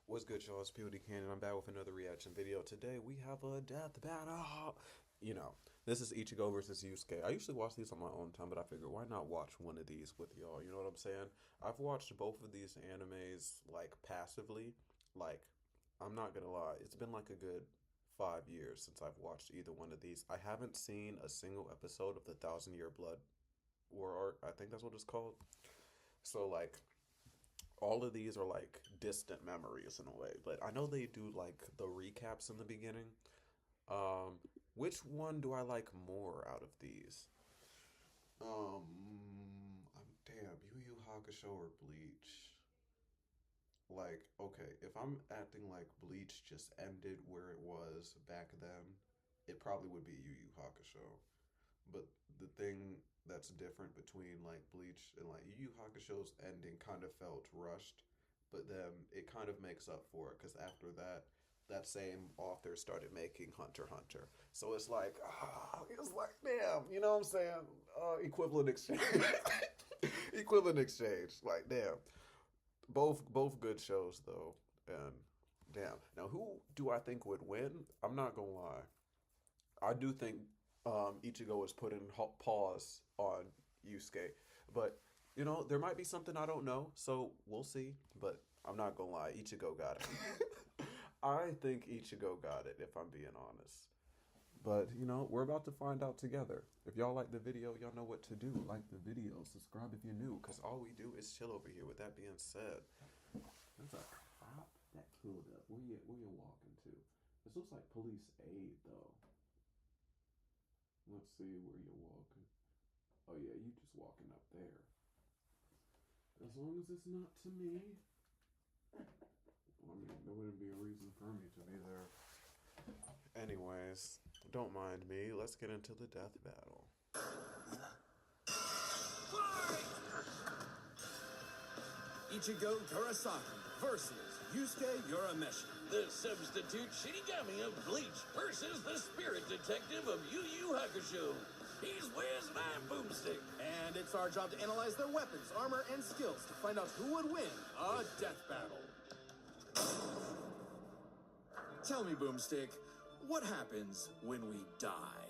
What's good, y'all? It's Pod.cannion. I'm back with another reaction video. Today we have a death battle. You know, this is Ichigo versus Yusuke. I usually watch these on my own time, but I figured why not watch one of these with y'all? You know what I'm saying? I've watched both of these animes like passively. Like, I'm not gonna lie, it's been like a good 5 years since I've watched either one of these. I haven't seen a single episode of the Thousand Year Blood War Arc. I think that's what it's called. So like all of these are like distant memories in a way, but I know they do like the recaps in the beginning. Um, which one do I like more out of these? I'm damn Yu Yu Hakusho or Bleach. Like, okay, if I'm acting like Bleach just ended where it was back then, it probably would be Yu Yu Hakusho. But the thing that's different between like Bleach and like Yu Yu Hakusho's ending kind of felt rushed, but then it kind of makes up for it because after that, that same author started making Hunter x Hunter. So it's like damn, you know what I'm saying? Equivalent exchange, equivalent exchange. Like damn, both good shows though, and damn. Now who do I think would win? I'm not gonna lie. I do think Ichigo is putting pause on Yusuke, but you know there might be something I don't know, so we'll see. But I'm not gonna lie, Ichigo got it. I think Ichigo got it, if I'm being honest. But you know, we're about to find out together. If y'all like the video, y'all know what to do. Like the video, subscribe if you're new, cause all we do is chill over here. With that being said, that's a cop that killed up. Where you walking to? This looks like police aid though. Let's see where you're walking. Oh yeah, you just walking up there. As long as it's not to me. I mean, there wouldn't be a reason for me to be there. Anyways, don't mind me. Let's get into the death battle. Ichigo Kurosaki versus Yusuke Urameshi. The substitute Shinigami of Bleach versus the spirit detective of Yu Yu Hakusho. He's Wiz and I'm Boomstick. And it's our job to analyze their weapons, armor, and skills to find out who would win a death battle. Tell me, Boomstick, what happens when we die?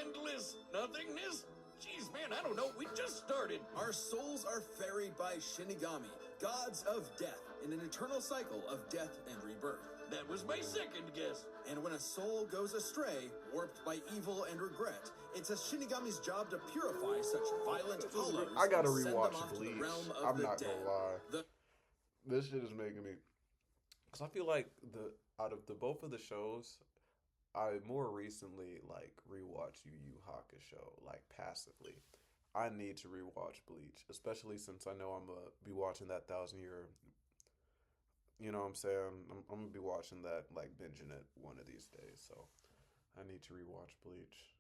Endless nothingness? Jeez, man, I don't know. We just started. Our souls are ferried by Shinigami, gods of death, in an eternal cycle of death and rebirth. That was my second guess. And when a soul goes astray, warped by evil and regret, it's a Shinigami's job to purify such violent hollows. I gotta and send them rewatch off to the Bleach. realm of I'm the not dead. gonna lie. This shit is making me, because I feel like the out of the both of the shows, I more recently like rewatched Yu Yu Hakusho like passively. I need to rewatch Bleach, especially since I know I'm gonna be watching that Thousand Year. You know what I'm saying? I'm gonna be watching that, like binging it one of these days. So I need to rewatch Bleach.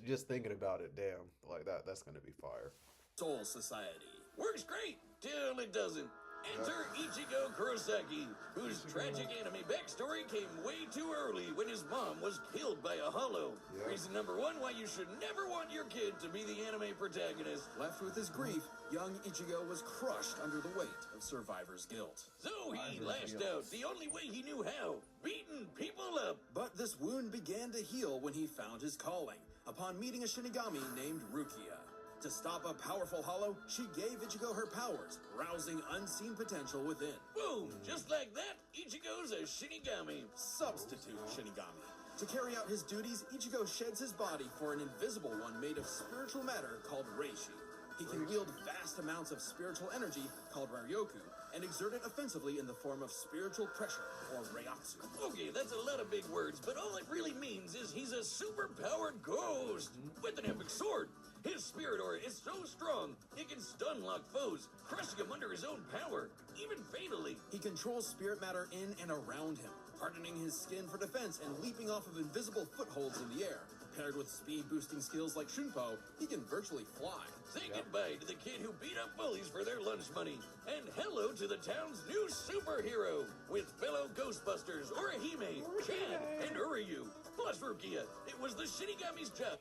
Just thinking about it, damn, like that's gonna be fire. Soul Society. Works great till it doesn't. Enter Ichigo Kurosaki, whose tragic anime backstory came way too early when his mom was killed by a hollow. Yeah. Reason number one why you should never want your kid to be the anime protagonist. Left with his grief, young Ichigo was crushed under the weight of survivor's guilt. So he lashed out the only way he knew how, beating people up. But this wound began to heal when he found his calling, upon meeting a Shinigami named Rukia. To stop a powerful hollow, she gave Ichigo her powers, rousing unseen potential within. Boom! Just like that, Ichigo's a Shinigami. Substitute Shinigami. To carry out his duties, Ichigo sheds his body for an invisible one made of spiritual matter called Reishi. He can wield vast amounts of spiritual energy, called Raryoku, and exert it offensively in the form of spiritual pressure, or Reiatsu. Okay, that's a lot of big words, but all it really means is he's a super-powered ghost with an epic sword. His spirit aura is so strong, it can stun lock foes, crushing them under his own power, even fatally. He controls spirit matter in and around him, hardening his skin for defense and leaping off of invisible footholds in the air. Paired with speed-boosting skills like Shunpo, he can virtually fly. Say goodbye to the kid who beat up bullies for their lunch money, and hello to the town's new superhero, with fellow Ghostbusters, Orihime, Chad, and Uryu, plus Rukia. It was the Shinigami's job.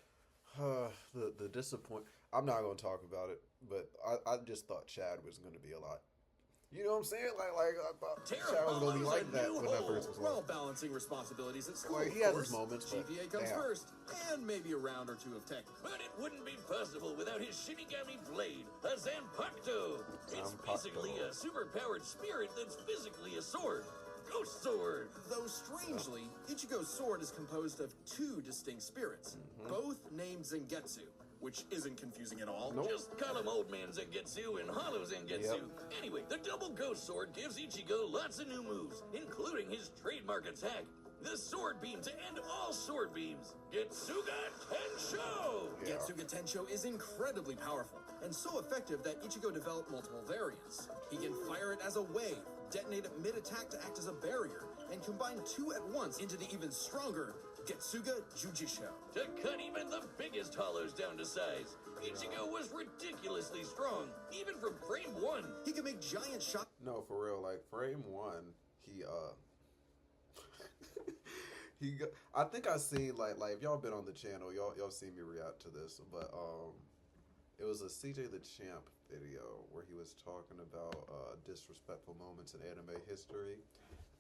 The disappoint. I'm not gonna talk about it, but I just thought Chad was gonna be a lot You know what I'm saying? Like I thought Terra Shadow was gonna be follows like a that new when that hole. first was While like. balancing responsibilities at school, Like, he of has his course, moments, but GPA comes damn. first, and maybe a round or two of tech. But it wouldn't be possible without his Shinigami blade, a Zanpakuto. It's basically a superpowered spirit that's physically a sword. Ghost sword. Though strangely, Ichigo's sword is composed of two distinct spirits, both named Zangetsu, which isn't confusing at all. Nope. Just call him Old Man Zangetsu and Hollow Zangetsu. Yep. Anyway, the double ghost sword gives Ichigo lots of new moves, including his trademark attack, the sword beam to end all sword beams, Getsuga Tensho! Yeah. Getsuga Tensho is incredibly powerful, and so effective that Ichigo developed multiple variants. He can fire it as a wave, detonate it mid-attack to act as a barrier, and combine two at once into the even stronger Getsuga Jujisho. To cut even the biggest hollows down to size, Ichigo was ridiculously strong, even from frame 1. He can make giant shots. No, for real. Like frame 1, he he got, I think I seen like if y'all been on the channel, y'all seen me react to this, but it was a CJ the Champ video where he was talking about disrespectful moments in anime history.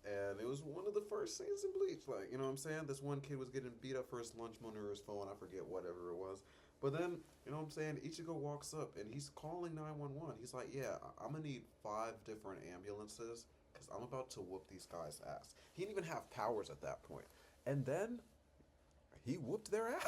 And it was one of the first scenes in Bleach. Like, you know what I'm saying? This one kid was getting beat up for his lunch money or his phone. I forget whatever it was. But then, you know what I'm saying? Ichigo walks up and he's calling 911. He's like, yeah, I'm going to need 5 different ambulances because I'm about to whoop these guys' ass. He didn't even have powers at that point. And then he whooped their ass.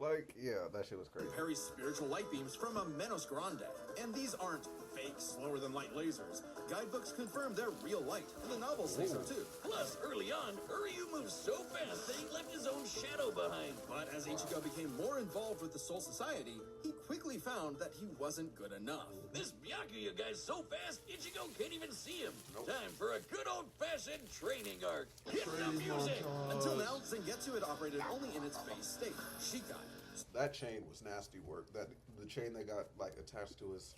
Like, yeah, that shit was crazy. Parries spiritual light beams from a Menos Grande. And these aren't fake, slower-than-light lasers. Guidebooks confirm they're real light, and the novels say so too. Plus, early on, Uryu moved so fast that he left his own shadow behind. But as Ichigo became more involved with the Soul Society, he quickly found that he wasn't good enough. This Byakuya guy's so fast, Ichigo can't even see him. Nope. Time for a good old-fashioned training arc. Hit the Training music! montage. Until now, Zangetsu had operated only in its base state, Shikai. That chain was nasty work. That the chain that got like attached to his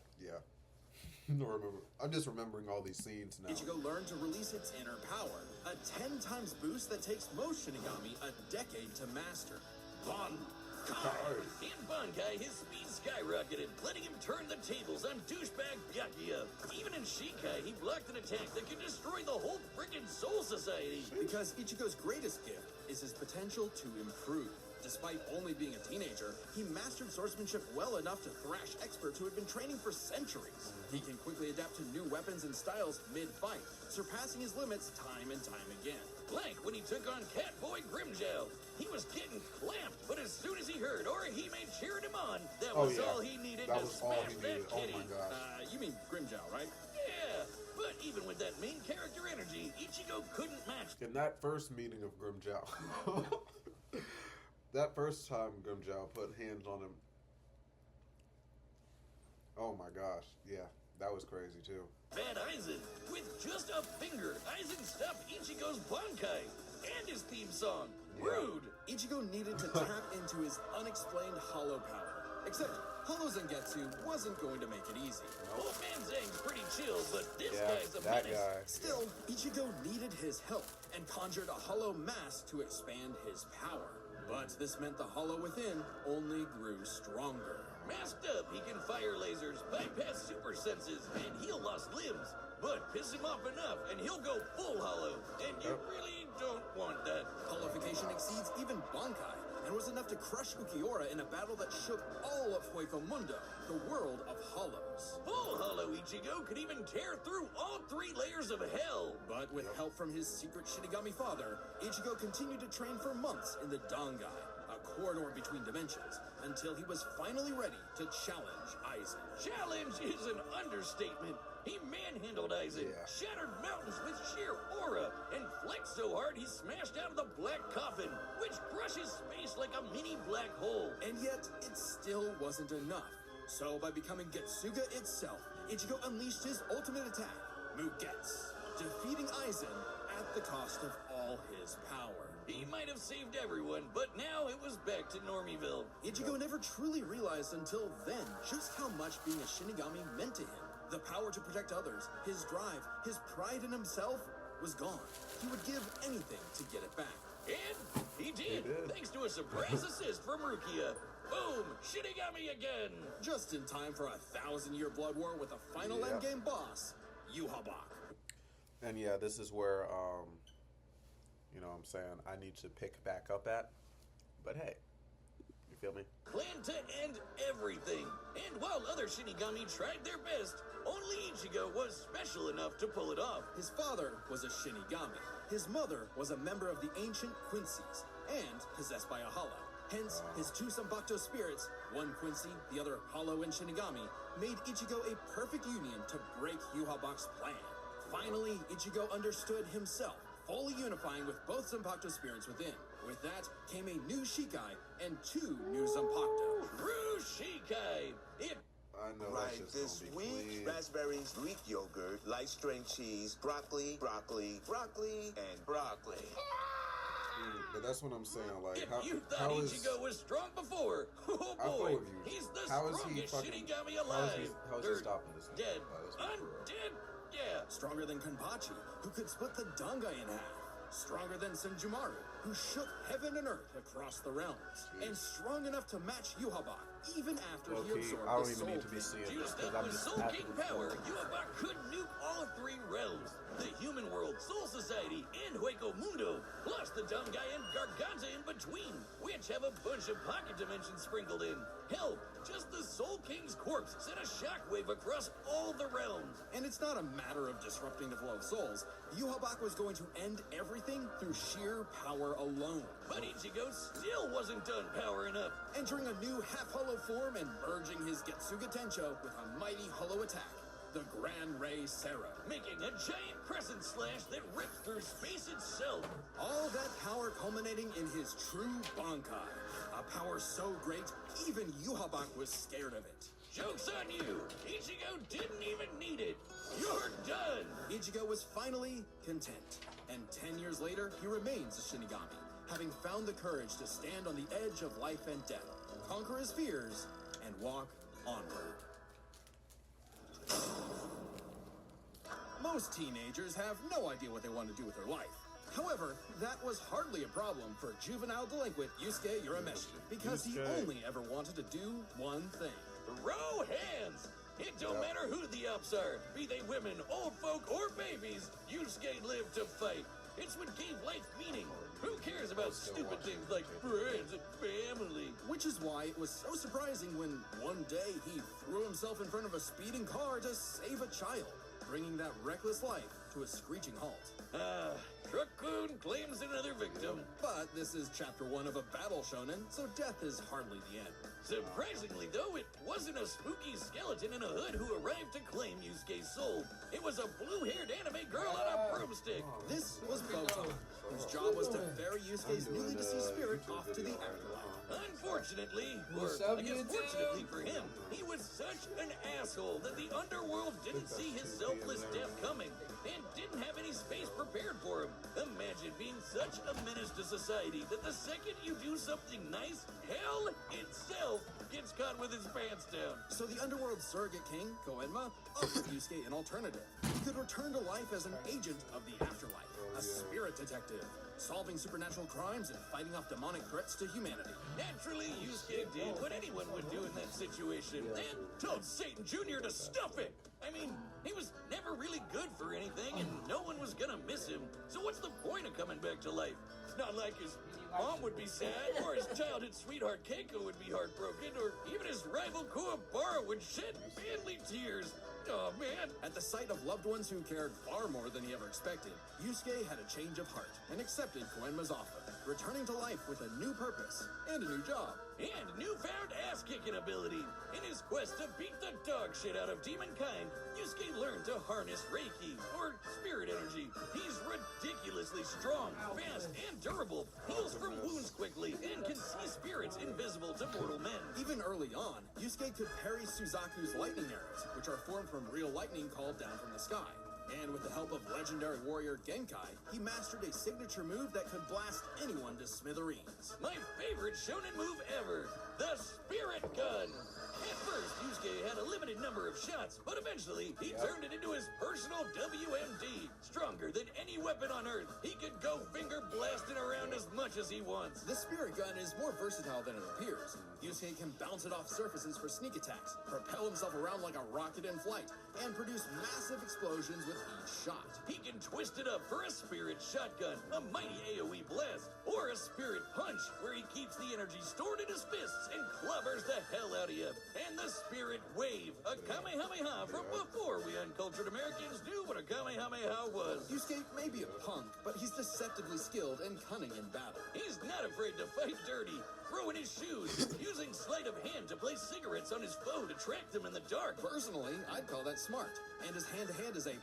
No, remember. I'm just remembering all these scenes now. Ichigo learned to release its inner power, a 10 times boost that takes most Shinigami a decade to master. Bankai! In Bankai, his speed skyrocketed, letting him turn the tables on douchebag Byakuya. Even in Shikai, he blocked an attack that could destroy the whole frickin' Soul Society. Because Ichigo's greatest gift is his potential to improve. Despite only being a teenager, he mastered swordsmanship well enough to thrash experts who had been training for centuries. He can quickly adapt to new weapons and styles mid-fight, surpassing his limits time and time again. Like when he took on Catboy Grimjow. He was getting clamped, but as soon as he heard Orihime cheering him on, that was all he needed That to was all smash he that needed. Oh kitty. my gosh. You mean Grimjow, right? Yeah, but even with that main character energy, Ichigo couldn't match. In that first meeting of Grimjow, that first time Grimjow put hands on him, oh my gosh, yeah, that was crazy too. Bad Aizen. With just a finger, Aizen stopped Ichigo's Bankai and his theme song. Yeah. Rude. Ichigo needed to tap into his unexplained hollow power. Except, Hollow Zangetsu wasn't going to make it easy. Old Man Zang's pretty chill, but this Yeah, guy's a that menace. guy. Still, Ichigo needed his help and conjured a hollow mask to expand his power. But this meant the hollow within only grew stronger. Masked up, he can fire lasers, bypass super senses, and heal lost limbs. But piss him off enough, and he'll go full hollow. And you really don't want that. Hollowification exceeds even Bankai, and was enough to crush Ukiura in a battle that shook all of Hueco Mundo, the world of hollows. Full hollow Ichigo could even tear through all 3 layers of hell. But with help from his secret Shinigami father, Ichigo continued to train for months in the Dangai, a corridor between dimensions, until he was finally ready to challenge Aizen. Challenge is an understatement. He manhandled Aizen, shattered mountains with sheer aura, and flexed so hard he smashed out of the black coffin, which crushes space like a mini black hole. And yet, it still wasn't enough. So by becoming Getsuga itself, Ichigo unleashed his ultimate attack, Mugetsu, defeating Aizen at the cost of all his power. He might have saved everyone, but now it was back to Normieville. Ichigo never truly realized until then just how much being a Shinigami meant to him. The power to protect others, his drive, his pride in himself was gone. He would give anything to get it back. And he did, thanks to a surprise assist from Rukia. Boom! Shinigami again! Just in time for a 1,000-year blood war with a final endgame boss, Yuhabak. And yeah, this is where, you know what I'm saying, I need to pick back up at. But hey, you feel me? Planned to end everything. And while other Shinigami tried their best, only Ichigo was special enough to pull it off. His father was a Shinigami. His mother was a member of the ancient Quincy's and possessed by a hollow. Hence, his two Zanbakuto spirits, one Quincy, the other hollow and Shinigami, made Ichigo a perfect union to break Yuhabak's plan. Finally, Ichigo understood himself, fully unifying with both Zanbakuto spirits within. With that came a new Shikai and two new Zanbakuto. True Shikai! It I know Right, that's this just gonna be week, clean. raspberries, Greek yogurt, light strength cheese, broccoli, and broccoli. But that's what I'm saying. Like, if how, you how thought is Ichigo was strong before, oh I feel boy, with you. he's the How is he strongest fucking- Shinigami how is he- alive. how is he Or stopping this? dead, Let's be for real. undead, yeah. Stronger than Kanpachi, who could split the Dangai in half. Stronger than Senjumaru, who shook heaven and earth across the realms. And strong enough to match Yuhabak, even after he Okay, absorbed I don't the even Soul need to be King. seeing this Juiced because up I'm with just Soul happy King to power, forward. Yuhabak could nuke all three realms. The human world, Soul Society, and Hueco Mundo, plus the Dangai and Garganta in between, which have a bunch of pocket dimensions sprinkled in. Hell, just the Soul King's corpse sent a shockwave across all the realms. And it's not a matter of disrupting the flow of souls. Yuhabak was going to end everything through sheer power alone. But Ichigo still wasn't done powering up. Entering a new half-hollow form and merging his Getsuga Tencho with a mighty hollow attack, the Gran Ray Serra. Making a giant crescent slash that rips through space itself. All that power culminating in his true Bankai. A power so great, even Yuhabak was scared of it. Joke's on you! Ichigo didn't even need it! You're done! Ichigo was finally content. And 10 years later, he remains a Shinigami, having found the courage to stand on the edge of life and death, conquer his fears, and walk onward. Most teenagers have no idea what they want to do with their life. However, that was hardly a problem for juvenile delinquent Yusuke Urameshi, because he Yusuke. only ever wanted to do one thing. Throw hands! It don't matter who the ops are, be they women, old folk, or babies, Yusuke lived to fight. It's what gave life meaning. Who cares about stupid things like friends and family? Which is why it was so surprising when one day he threw himself in front of a speeding car to save a child, bringing that reckless life to a screeching halt. Truck-kun claims another victim. But this is chapter 1 of a battle shonen, so death is hardly the end. Surprisingly, though, it wasn't a spooky skeleton in a hood who arrived to claim Yusuke's soul. It was a blue-haired anime girl on a broomstick. This was Botan, whose job was to ferry Yusuke's newly deceased spirit off to the afterlife. Unfortunately, or What's up, I guess YouTube? fortunately for him, he was such an asshole that the underworld didn't see his selfless death coming and didn't have any space prepared for him. Imagine being such a menace to society that the second you do something nice, hell itself gets caught with his pants down. So the underworld surrogate king, Koenma, offered Yusuke an alternative. He could return to life as an agent of the afterlife, a spirit detective, solving supernatural crimes and fighting off demonic threats to humanity. Naturally, Yusuke did what anyone would do in that situation and told Satan Jr. to stuff it. I mean, he was never really good for anything and no one was gonna miss him. So what's the point of coming back to life? It's not like his mom would be sad, or his childhood sweetheart Keiko would be heartbroken, or even his rival Kuwabara would shed manly tears. Oh man. At the sight of loved ones who cared far more than he ever expected, Yusuke had a change of heart and accepted Koenma's offer, returning to life with a new purpose and a new job. And newfound ass-kicking ability. In his quest to beat the dog shit out of demonkind, Yusuke learned to harness Reiki, or spirit energy. He's ridiculously strong, fast, and durable, heals from wounds quickly, and can see spirits invisible to mortal men. Even early on, Yusuke could parry Suzaku's lightning arrows, which are formed from real lightning called down from the sky. And with the help of legendary warrior Genkai, he mastered a signature move that could blast anyone to smithereens. My favorite shonen move ever, the Spirit Gun. At first, Yusuke had a limited number of shots, but eventually he turned it into his personal WMD. Stronger than any weapon on Earth, he could go finger blasting around as much as he wants. The spirit gun is more versatile than it appears. Yusuke can bounce it off surfaces for sneak attacks, propel himself around like a rocket in flight, and produce massive explosions with each shot. He can twist it up for a spirit shotgun, a mighty AoE blast, or a spirit punch, where he keeps the energy stored in his fists and clobbers the hell out of you. And the spirit wave, a Kamehameha from before we uncultured Americans knew what a Kamehameha was. Yusuke may be a punk, but he's deceptively skilled and cunning in battle. He's not afraid to fight dirty, throwing his shoes, using sleight of hand to place cigarettes on his foe to track them in the dark. Personally, I'd call that smart. And his hand-to-hand is A+.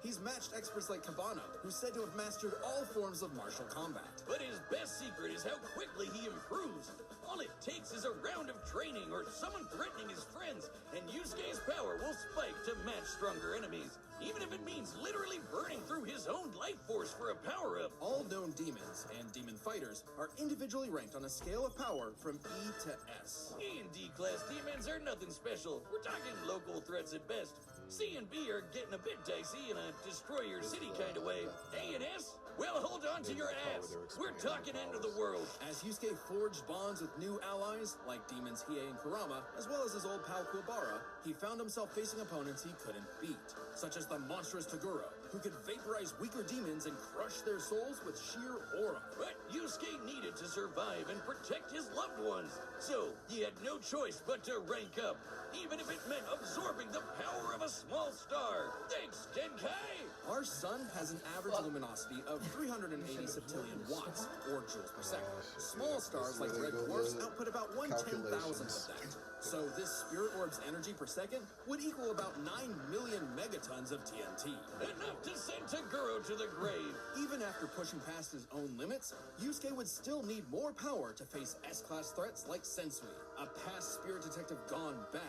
He's matched experts like Cabano, who's said to have mastered all forms of martial combat. But his best secret is how quickly he improves. All it takes is a round of training or someone threatening his friends, and Yusuke's power will spike to match stronger enemies, even if it means literally burning through his own life force for a power-up. All known demons and demon fighters are individually ranked on a scale of power from E to S. E and D class demons are nothing special. We're talking local threats at best. C and B are getting a bit dicey in a destroy your city kind of way. A and S? Well, hold on to your ass. We're talking end of the world. As Yusuke forged bonds with new allies, like demons Hiei and Kurama, as well as his old pal Kuwabara, he found himself facing opponents he couldn't beat, such as the monstrous Toguro, who could vaporize weaker demons and crush their souls with sheer aura. But Yusuke needed to survive and protect his loved ones, so he had no choice but to rank up, even if it meant absorbing the power of a small star. Thanks, Genkai! Our sun has an average luminosity of 380 septillion watts, or joules per second. Small stars like red dwarfs output about 1/10,000th of that. So this spirit orb's energy per second would equal about 9 million megatons of TNT. Enough to send Toguro to the grave. Even after pushing past his own limits, Yusuke would still need more power to face S-class threats like Sensui, a past spirit detective gone bad,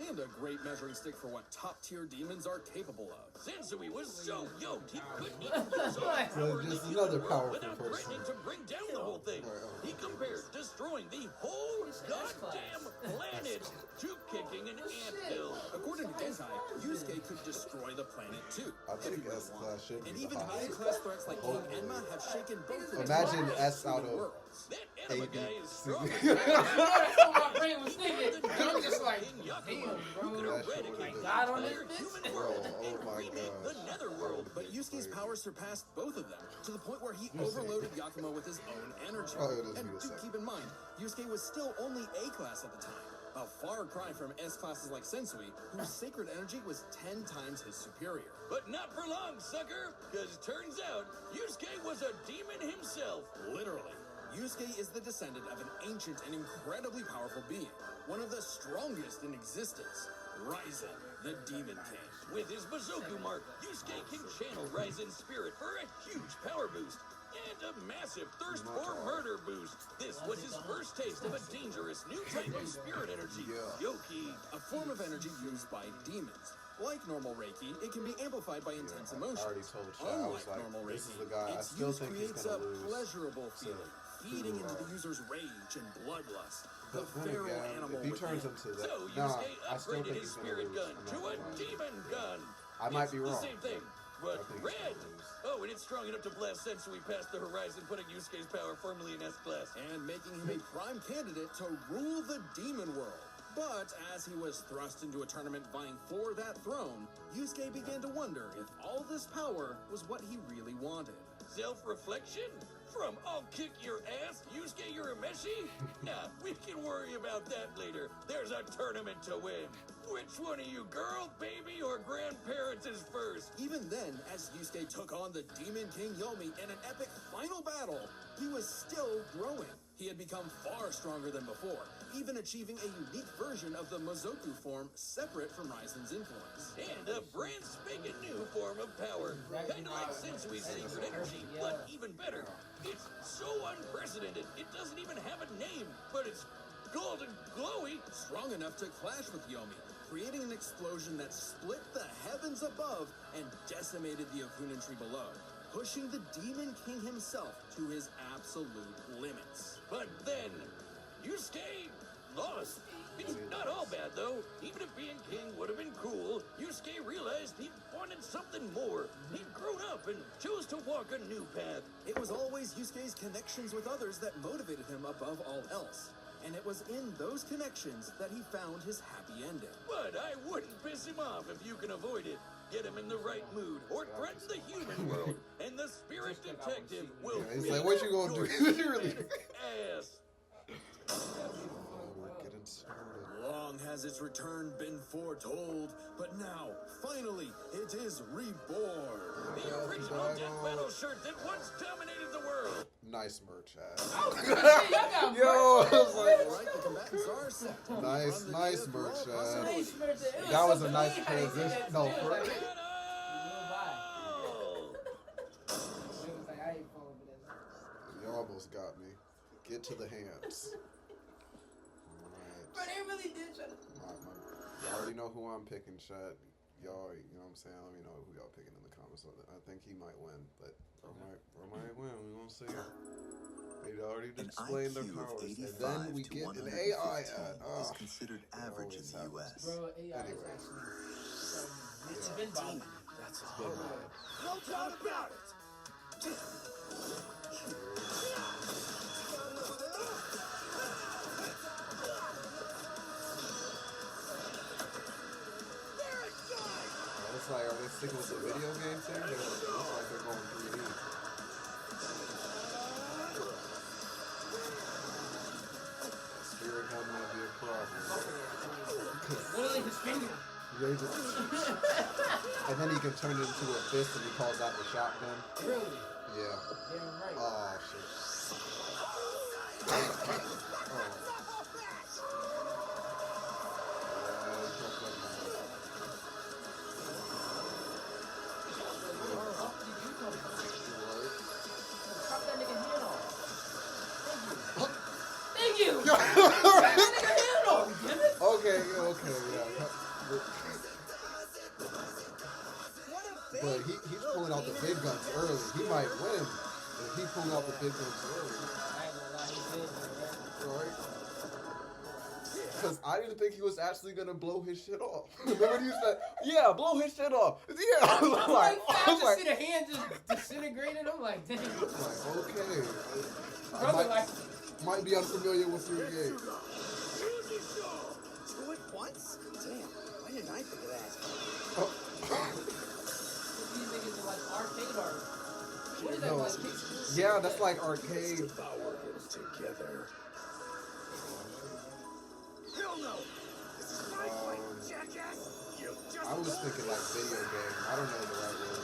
and a great measuring stick for what top-tier demons are capable of. Sensui was so yoked he couldn't even use all the power in the just human another world powerful without person. threatening to bring down the whole thing. He compared destroying the whole goddamn planet to kicking an anthill. According to Genkai, Yusuke could destroy the planet too. I if he think really S wanted. class should be And the even highest. high-class threats like King Enma have shaken both of Imagine these S out of worlds. That enema AB. guy is strong. My brain was thinking. I'm just like, King damn, Yakumo, who could bro. eradicate the God on this entire bitch? human world Bro, oh and my remake the gosh. netherworld. But Yusuke's power surpassed both of them, to the point where he overloaded Yakumo with his own energy. Oh, it doesn't And mean a do second. keep in mind, Yusuke was still only A-class at the time, a far cry from S-classes like Sensui, whose sacred energy was 10 times his superior. But not for long, sucker, because turns out Yusuke was a demon himself. Literally. Yusuke is the descendant of an ancient and incredibly powerful being, one of the strongest in existence, Ryzen, the Demon King. With his Bazooka mark, Yusuke can channel Ryzen's spirit for a huge power boost and a massive thirst for murder boost. This was his first taste of a dangerous new type of spirit energy, Yoki. A form of energy used by demons. Like normal Reiki, it can be amplified by intense I emotions. already told Chad, I was Unlike like, normal this Reiki, is the guy. I its still use think he's creates gonna a lose. pleasurable feeling, feeding into the user's rage and bloodlust. The feral animal if he within. turns into that, So nah, Yusuke I still upgraded think his he's gonna spirit lose. gun I'm to not a gonna lie. demon gun. I might It's be wrong. the same thing, I but think he's red. gonna lose. Oh, and it's strong enough to blast Sensui past the horizon, putting Yusuke's power firmly in S-class. And making him a prime candidate to rule the demon world. But as he was thrust into a tournament vying for that throne, Yusuke began to wonder if all this power was what he really wanted. Self-reflection? From I'll kick your ass, Yusuke Urameshi? Nah, we can worry about that later. There's a tournament to win. Which one of you, girl, baby, or grandparents is first? Even then, as Yusuke took on the Demon King Yomi in an epic final battle, he was still growing. He had become far stronger than before, even achieving a unique version of the Mozoku form separate from Ryzen's influence. And a brand spanking new form of power. Kinda like Sensui's secret energy, but even better. It's so unprecedented, it doesn't even have a name, but it's golden glowy. Strong enough to clash with Yomi, creating an explosion that split the heavens above and decimated the Okunin tree below, pushing the Demon King himself to his absolute limits. But then, Yusuke lost. It's not all bad, though. Even if being king would have been cool, Yusuke realized he wanted something more. He'd grown up and chose to walk a new path. It was always Yusuke's connections with others that motivated him above all else. And it was in those connections that he found his happy ending. But I wouldn't piss him off if you can avoid it. Get him in the right mood, or threaten the human world, and the spirit detective will He's like, what you gonna do? Really? ass. We're getting started. Long has its return been foretold, but now, finally, it is reborn. The original Death Battle shirt that once dominated the world. Nice merch ad. Yo, Yo, I was like, All right, the combatants are set to nice, run the nice gamut of merch all ad. possibilities. That was a nice transition. No, for real. Shut up! You almost got me. Get to the hands. Alright. But they really did try to. Y'all already know who I'm picking, chat. Y'all, you know what I'm saying? Let me know who y'all picking in the comments. I think he might win, but or might win. We gonna see. They already explained their powers, and then we get an AI ad. Is considered average in the U.S. Bro, AI is actually. It's been bothering me. That's no doubt about it. It's like, are they sticking with the video game thing? It looks like they're going 3D. Spirit helmet might be a problem. Literally his finger. And then he can turn it into a fist and he calls out the shotgun. Really? Yeah. Damn right. Oh, shit. Chop that nigga hand off. Thank you. Chop that nigga hand off, damn it. Okay, yeah. But he's pulling out the big guns early. He might win if he pulling out the big guns early. I ain't gonna lie, he did, Right? Because I didn't think he was actually gonna blow his shit off. Remember you said, yeah, blow his shit off. Yeah. I was like, I just see the hand just disintegrating. I'm like, dang. Okay. Brother, Might be unfamiliar with your game. Do it once? Damn, why didn't I think of that? These niggas are like arcade art. What is that No. like? Yeah, that's like arcade. Devour him together. Hell no! This is my fight, jackass! You just I was thinking like video game. I don't know the right word.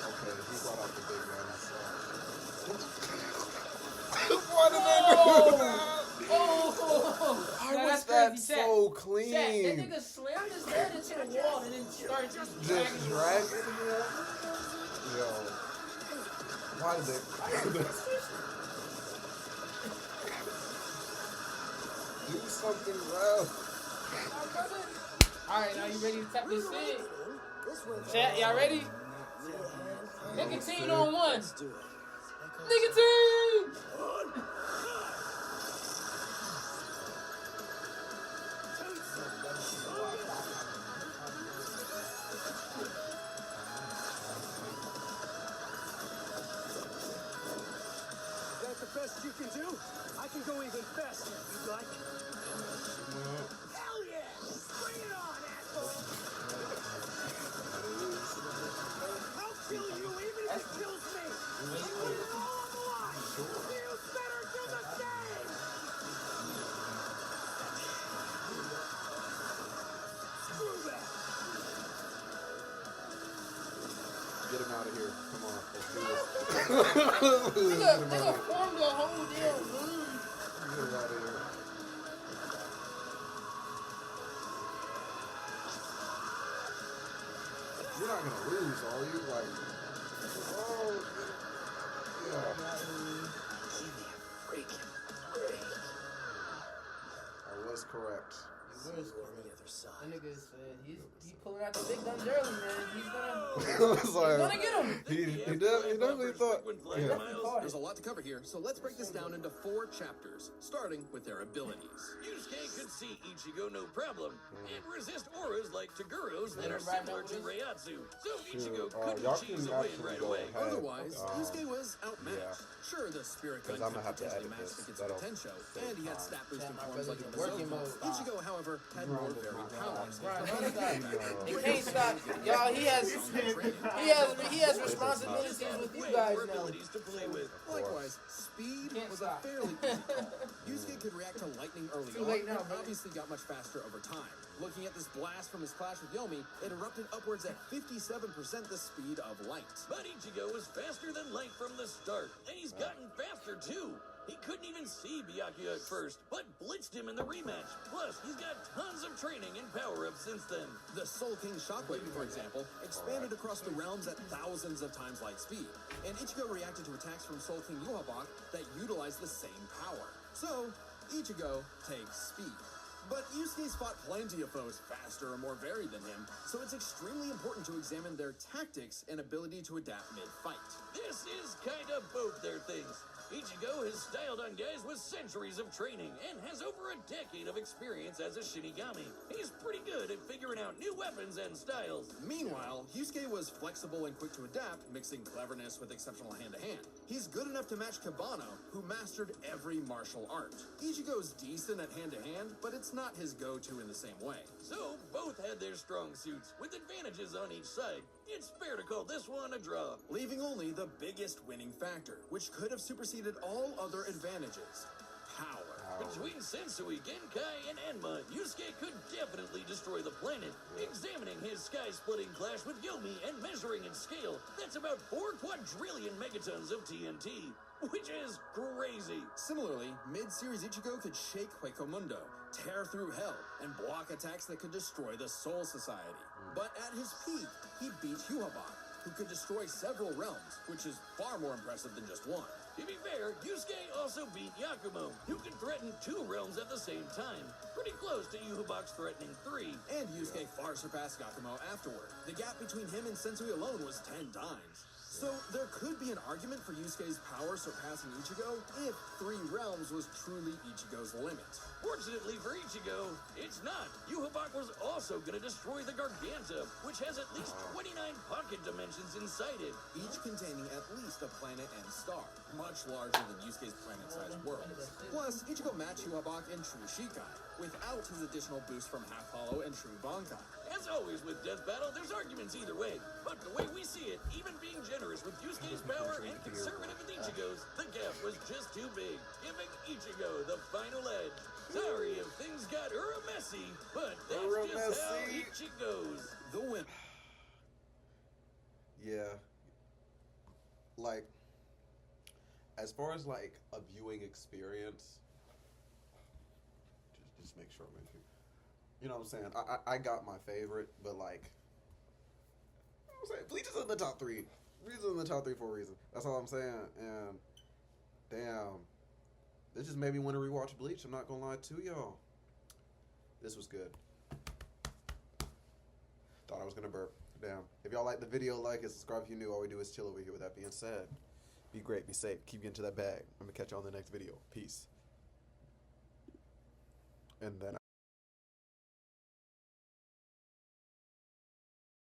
Okay, he brought out the big gun. I saw it. Why did they do that? Oh! Why Nah, was that's that crazy, so Chat, that clean? nigga slammed his head into the wall and then started just Just dragging him. dragging him? Yo. Why did they do this? Do something well. Alright, now you ready to tap this in? Chat, y'all ready? Nicotine on one. Nicotine! Is that the best you can do? I can go even faster if you'd like. Hell yeah! Bring it on, asshole! I'll kill you even if it kills me! Put it all on the line! You better do the same! Screw that! Get him out of here. Come on. Let's do this. Nigga formed a whole damn room. Get him out of here. You're not gonna lose, are you? Like, oh, yeah. I was correct. Where's the on the other That side. nigga said he's pulling out the big guns early, man. He's It's like, gonna get him. he definitely thought. Yeah. There's a lot to cover here, so let's break this down into 4 chapters, starting with their abilities. Yusuke could see Ichigo no problem and resist auras like Togoro's that are similar to Reiatsu, so Ichigo couldn't y'all cheese can a win actually right go away. ahead. Otherwise, Yusuke was outmatched. yeah. Sure, the spirit gun 'Cause I'm could gonna have to potentially edit match this. the That'll Tensho, save and he had time. stat boosting Yeah, my forms like the brother's in working Mizoku. mode. Ichigo, however, had more varied powers. Brian, don't stop. He can't stop. Y'all, he has responsibilities with you Way guys more now. abilities to play with. Likewise, speed Can't was stop. a fairly easy call. Yusuke could react to lightning early Too on, late now, and brother. obviously got much faster over time. Looking at this blast from his clash with Yomi, it erupted upwards at 57% the speed of light. But Ichigo was faster than light from the start, and he's gotten faster too. He couldn't even see Byakuya at first, but blitzed him in the rematch. Plus, he's got tons of training and power-ups since then. The Soul King Shockwave, for example, expanded across the realms at thousands of times light speed, and Ichigo reacted to attacks from Soul King Yuhabak that utilized the same power. So, Ichigo takes speed. But Yusuke's fought plenty of foes faster or more varied than him, so it's extremely important to examine their tactics and ability to adapt mid-fight. This is kind of both their things. Ichigo has styled on guys with centuries of training and has over a decade of experience as a Shinigami. He's pretty good at figuring out new weapons and styles. Meanwhile, Yusuke was flexible and quick to adapt, mixing cleverness with exceptional hand-to-hand. He's good enough to match Kabano, who mastered every martial art. Ichigo's decent at hand-to-hand, but it's not his go-to in the same way. So, both had their strong suits, with advantages on each side. It's fair to call this one a draw. Leaving only the biggest winning factor, which could have superseded all other advantages: power. Between Sensui, Genkai, and Enma, Yusuke could definitely destroy the planet. Examining his sky-splitting clash with Yomi and measuring its scale, that's about 4 quadrillion megatons of TNT, which is crazy. Similarly, mid-series Ichigo could shake Huecomundo, tear through hell, and block attacks that could destroy the Soul Society. But at his peak, he beat Yuhabak, who could destroy several realms, which is far more impressive than just one. To be fair, Yusuke also beat Yakumo, who could threaten 2 realms at the same time. Pretty close to Yuhabak's threatening 3. And Yusuke far surpassed Gakumo afterward. The gap between him and Sensui alone was 10 times. So there could be an argument for Yusuke's power surpassing Ichigo if 3 realms was truly Ichigo's limit. Fortunately for Ichigo, it's not. Yuhabak was also going to destroy the Garganta, which has at least 29 pocket dimensions inside it. Each containing at least a planet and star, much larger than Yusuke's planet-sized world. Plus, Ichigo matched Yuhabak in True Shikai, without his additional boost from Half Hollow and True Bankai. As always with Death Battle, there's arguments either way. But the way we see it, even being generous with Yusuke's power and conservative with Ichigo's, the gap was just too big, giving Ichigo the final edge. Sorry if things got messy, but that's just how Ichigo's. The win. Yeah. Like, as far as like a viewing experience, just make sure I'm in here. You know what I'm saying? I got my favorite, but like, I'm saying Bleach is in the top 3. Bleach is in the top 3 for a reason. That's all I'm saying. And damn, this just made me want to rewatch Bleach. I'm not gonna lie to y'all. This was good. Thought I was gonna burp. Damn. If y'all like the video, like and subscribe if you're new. All we do is chill over here. With that being said, be great, be safe, keep getting to that bag. I'm gonna catch y'all in the next video. Peace. And then